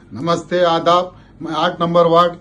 नमस्ते, आदाब। मैं 8 नंबर वार्ड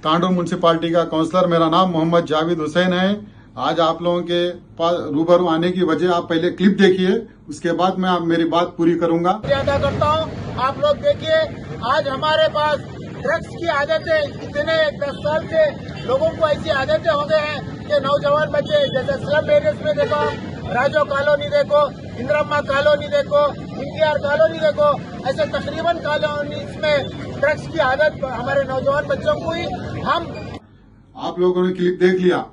तांडुर म्यूनसिपालिटी का काउंसलर, मेरा नाम मोहम्मद जावेद हुसैन है। आज आप लोगों के पास रूबरू आने की वजह, आप पहले क्लिप देखिए, उसके बाद मैं मेरी बात पूरी करूंगा। अदा करता हूँ। आप लोग देखिए, आज हमारे पास ड्रग्स की आदतें इतने 10 साल से लोगों को ऐसी आदतें हो गए हैं कि नौजवान बच्चे, जैसे स्लम एरियाज में देखो, राजो कॉलोनी देखो, इंदिरम्मा कॉलोनी देखो, इंडियार कॉलोनी देखो, ऐसे तकरीबन कॉलोनी में ड्रग्स की आदत हमारे नौजवान बच्चों को ही हम। आप लोगों ने क्लिप देख लिया।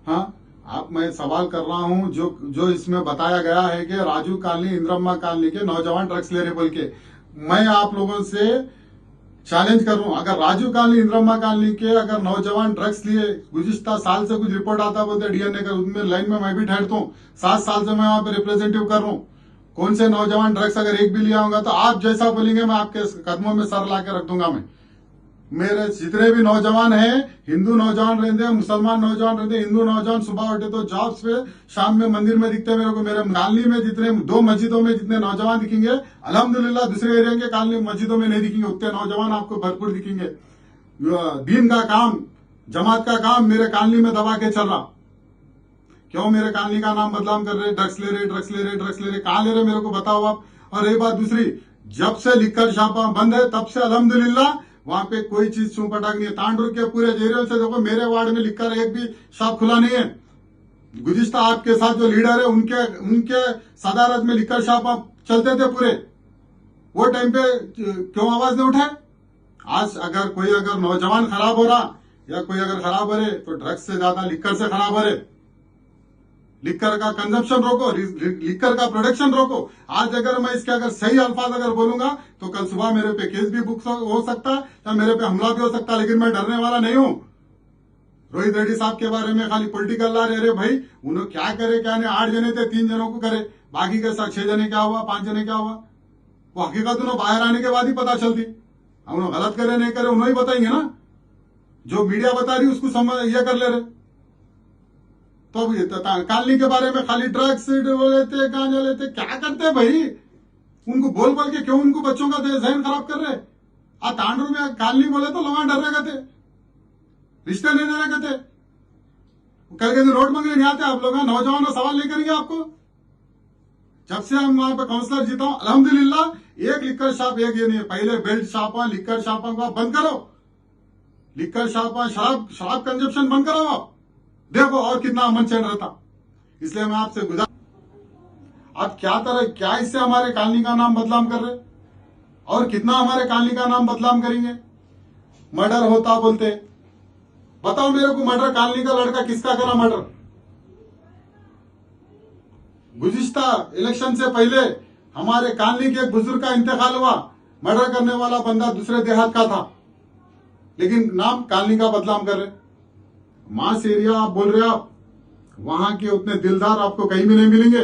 हाँ, आप मैं सवाल कर रहा हूँ, जो इसमें बताया गया है कि राजू कॉलोनी, इंदिरम्मा कॉलोनी के नौजवान ड्रग्स ले रहे बोल के, मैं आप लोगों से चैलेंज कर रहा हूँ। अगर राजू कॉलोनी, इंदिरम्मा कॉलोनी के अगर नौजवान ड्रग्स लिए, गुज़िश्ता साल से कुछ रिपोर्ट आता बोलते डीएनए का, उसमें लाइन में मैं भी ठहरता हूँ। 7 साल से मैं वहां पे रिप्रेजेंटेटिव कर रहा हूँ। कौन से नौजवान ड्रग्स अगर एक भी लिया होगा तो आप जैसा बोलेंगे मैं आपके कदमों में सर ला के रख दूंगा। मैं मेरे जितने भी नौजवान हैं, हिंदू नौजवान रहते हैं, मुसलमान नौजवान रहते हैं, हिंदू नौजवान सुबह उठे तो जॉब्स पे, शाम में मंदिर में दिखते हैं मेरे को। मेरे कॉलोनी में जितने 2 मस्जिदों में जितने नौजवान दिखेंगे, अल्हम्दुलिल्लाह दूसरे एरिया के कॉलोनी मस्जिदों में नहीं दिखेंगे, उतने नौजवान आपको भरपूर दिखेंगे। दीन का काम, जमात का काम मेरे कॉलोनी में दबा के चल रहा। क्यों मेरे कॉलोनी का नाम बदनाम कर रहे? ड्रग्स ले रहे, ड्रग्स ले रहे, ड्रग्स ले रहे। कहां ले रहे मेरे को बताओ आप। और एक बात दूसरी, जब से लिक्कर छापा बंद है तब से अल्हम्दुलिल्लाह वहां पे कोई चीज छू पटाक नहीं है। तांडुर के पूरे एरिया से देखो, मेरे वार्ड में लिक्कर एक भी शॉप खुला नहीं है। गुज़िश्ता आपके साथ जो लीडर है, उनके सदारत में लिक्कर शॉप चलते थे पूरे। वो टाइम पे क्यों आवाज नहीं उठाए? आज अगर नौजवान खराब हो रहा या कोई अगर खराब हो रहे तो ड्रग्स से ज्यादा लिक्कर से खराब हो रहे। लिक्कर का कंजप्शन रोको, लिक्कर का प्रोडक्शन रोको। आज अगर मैं इसके अगर सही अल्फाज अगर बोलूंगा तो कल सुबह मेरे पे केस भी बुक हो सकता है या मेरे पे हमला भी हो सकता है, लेकिन मैं डरने वाला नहीं हूं। रोहित रेड्डी साहब के बारे में खाली पॉलिटिकल ला रहे भाई, उन्होंने क्या करे क्या नहीं। 8 जने थे, 3 जनों को करे, बाकी के साथ 6 जने क्या हुआ, 5 जने क्या हुआ, वो हकीकत उन्होंने बाहर आने के बाद ही पता चलती। उन्होंने गलत करे नहीं करे उन्होंने ही बताएंगे ना। जो मीडिया बता रही उसको समझ ये कर ले रहे। तो कॉलोनी के बारे में खाली ड्रग्स लेते, गांजा लेते, क्या करते भाई? उनको बोल बोल के क्यों उनको बच्चों का जहन खराब कर रहे? तांडुर में कॉलोनी बोले तो लोग डर रहे थे, रिश्ते नहीं दे रहे थे। कल के दिन रोड मंगले नहीं आते आप लोग। नौजवान सवाल नहीं करेंगे आपको। जब से हम वहां पे काउंसलर जीता हूं, अल्हम्दुलिल्लाह एक लिक्कर शॉप एक ये नहीं है। पहले बेल्ट शॉप, लिक्कर शॉप को आप बंद करो। लिक्कर शॉप, शराब कंजप्शन बंद करो आप। देखो और कितना अमन चैन रहता। इसलिए मैं आपसे गुजारिश, आप क्या इससे हमारे कॉलोनी का नाम बदनाम कर रहे और कितना हमारे कॉलोनी का नाम बदनाम करेंगे? मर्डर होता बोलते, बताओ मेरे को, मर्डर कॉलोनी का लड़का किसका करा मर्डर? गुज़िश्ता इलेक्शन से पहले हमारे कॉलोनी के एक बुजुर्ग का इंतकाल हुआ। मर्डर करने वाला बंदा दूसरे देहात का था, लेकिन नाम कॉलोनी का बदनाम कर रहे। मास एरिया आप बोल रहे, आप वहां के उतने दिलदार आपको कहीं भी नहीं मिलेंगे।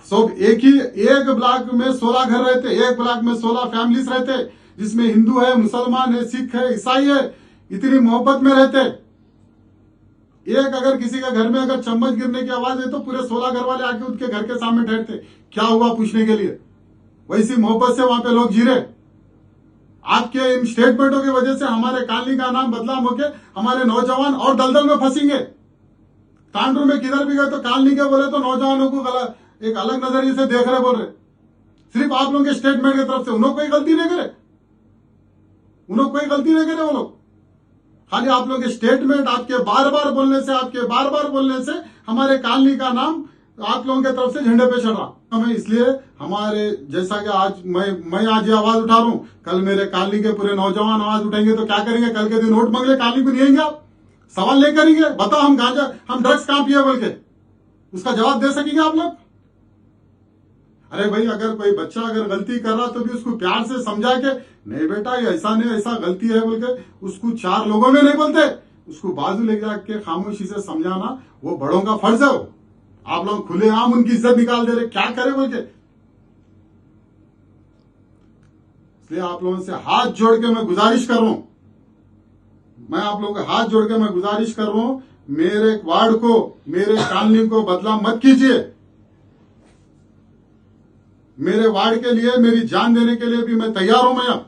सब एक ब्लॉक में 16 घर रहते, एक ब्लॉक में 16 फैमिलीज रहते, जिसमें हिंदू है, मुसलमान है, सिख है, ईसाई है, इतनी मोहब्बत में रहते। एक अगर किसी के घर में अगर चम्मच गिरने की आवाज है तो पूरे 16 घर वाले आके उनके घर के सामने ठहरते, क्या हुआ पूछने के लिए। वैसी मोहब्बत से वहां पे लोग जी रहे। आपके इन स्टेटमेंटों की वजह से हमारे कॉलोनी का नाम बदनाम होके हमारे नौजवान और दलदल में फंसेंगे। तांडुर में किधर भी गए तो कॉलोनी के बोले तो नौजवानों को एक अलग नजरिए से देख रहे, बोल रहे। सिर्फ आप लोगों के स्टेटमेंट की तरफ से उन्होंने कोई गलती नहीं करे, वो लोग खाली आप लोगों के स्टेटमेंट, आपके बार बार बोलने से हमारे कॉलोनी का नाम आप लोगों की तरफ से झंडे पे चढ़ रहा। हमें इसलिए हमारे जैसा कि आज मैं आज ये आवाज उठा रहा हूं, कल मेरे कॉलोनी के पूरे नौजवान आवाज उठाएंगे तो क्या करेंगे? कल के दिन नोट मंगले कॉलोनी को नहीं आएंगे, आप सवाल नहीं करेंगे, बताओ हम ड्रग्स कहां पिए बोल के उसका जवाब दे सकेंगे आप लोग? अरे भाई, अगर कोई बच्चा अगर गलती कर रहा तो भी उसको प्यार से समझा के, नहीं बेटा ये ऐसा नहीं, ऐसा गलती है बोल के उसको 4 लोगों में नहीं बोलते, उसको बाजू ले जाके खामोशी से समझाना वो बड़ों का फर्ज है। आप लोग खुलेआम उनकी इज्जत निकाल दे रहे, क्या करे बोल के। इसलिए आप लोगों से हाथ जोड़ के मैं गुजारिश कर रहा हूं, मेरे वार्ड को, मेरे कॉलोनी को बदनाम मत कीजिए। मेरे वार्ड के लिए मेरी जान देने के लिए भी मैं तैयार हूं। मैं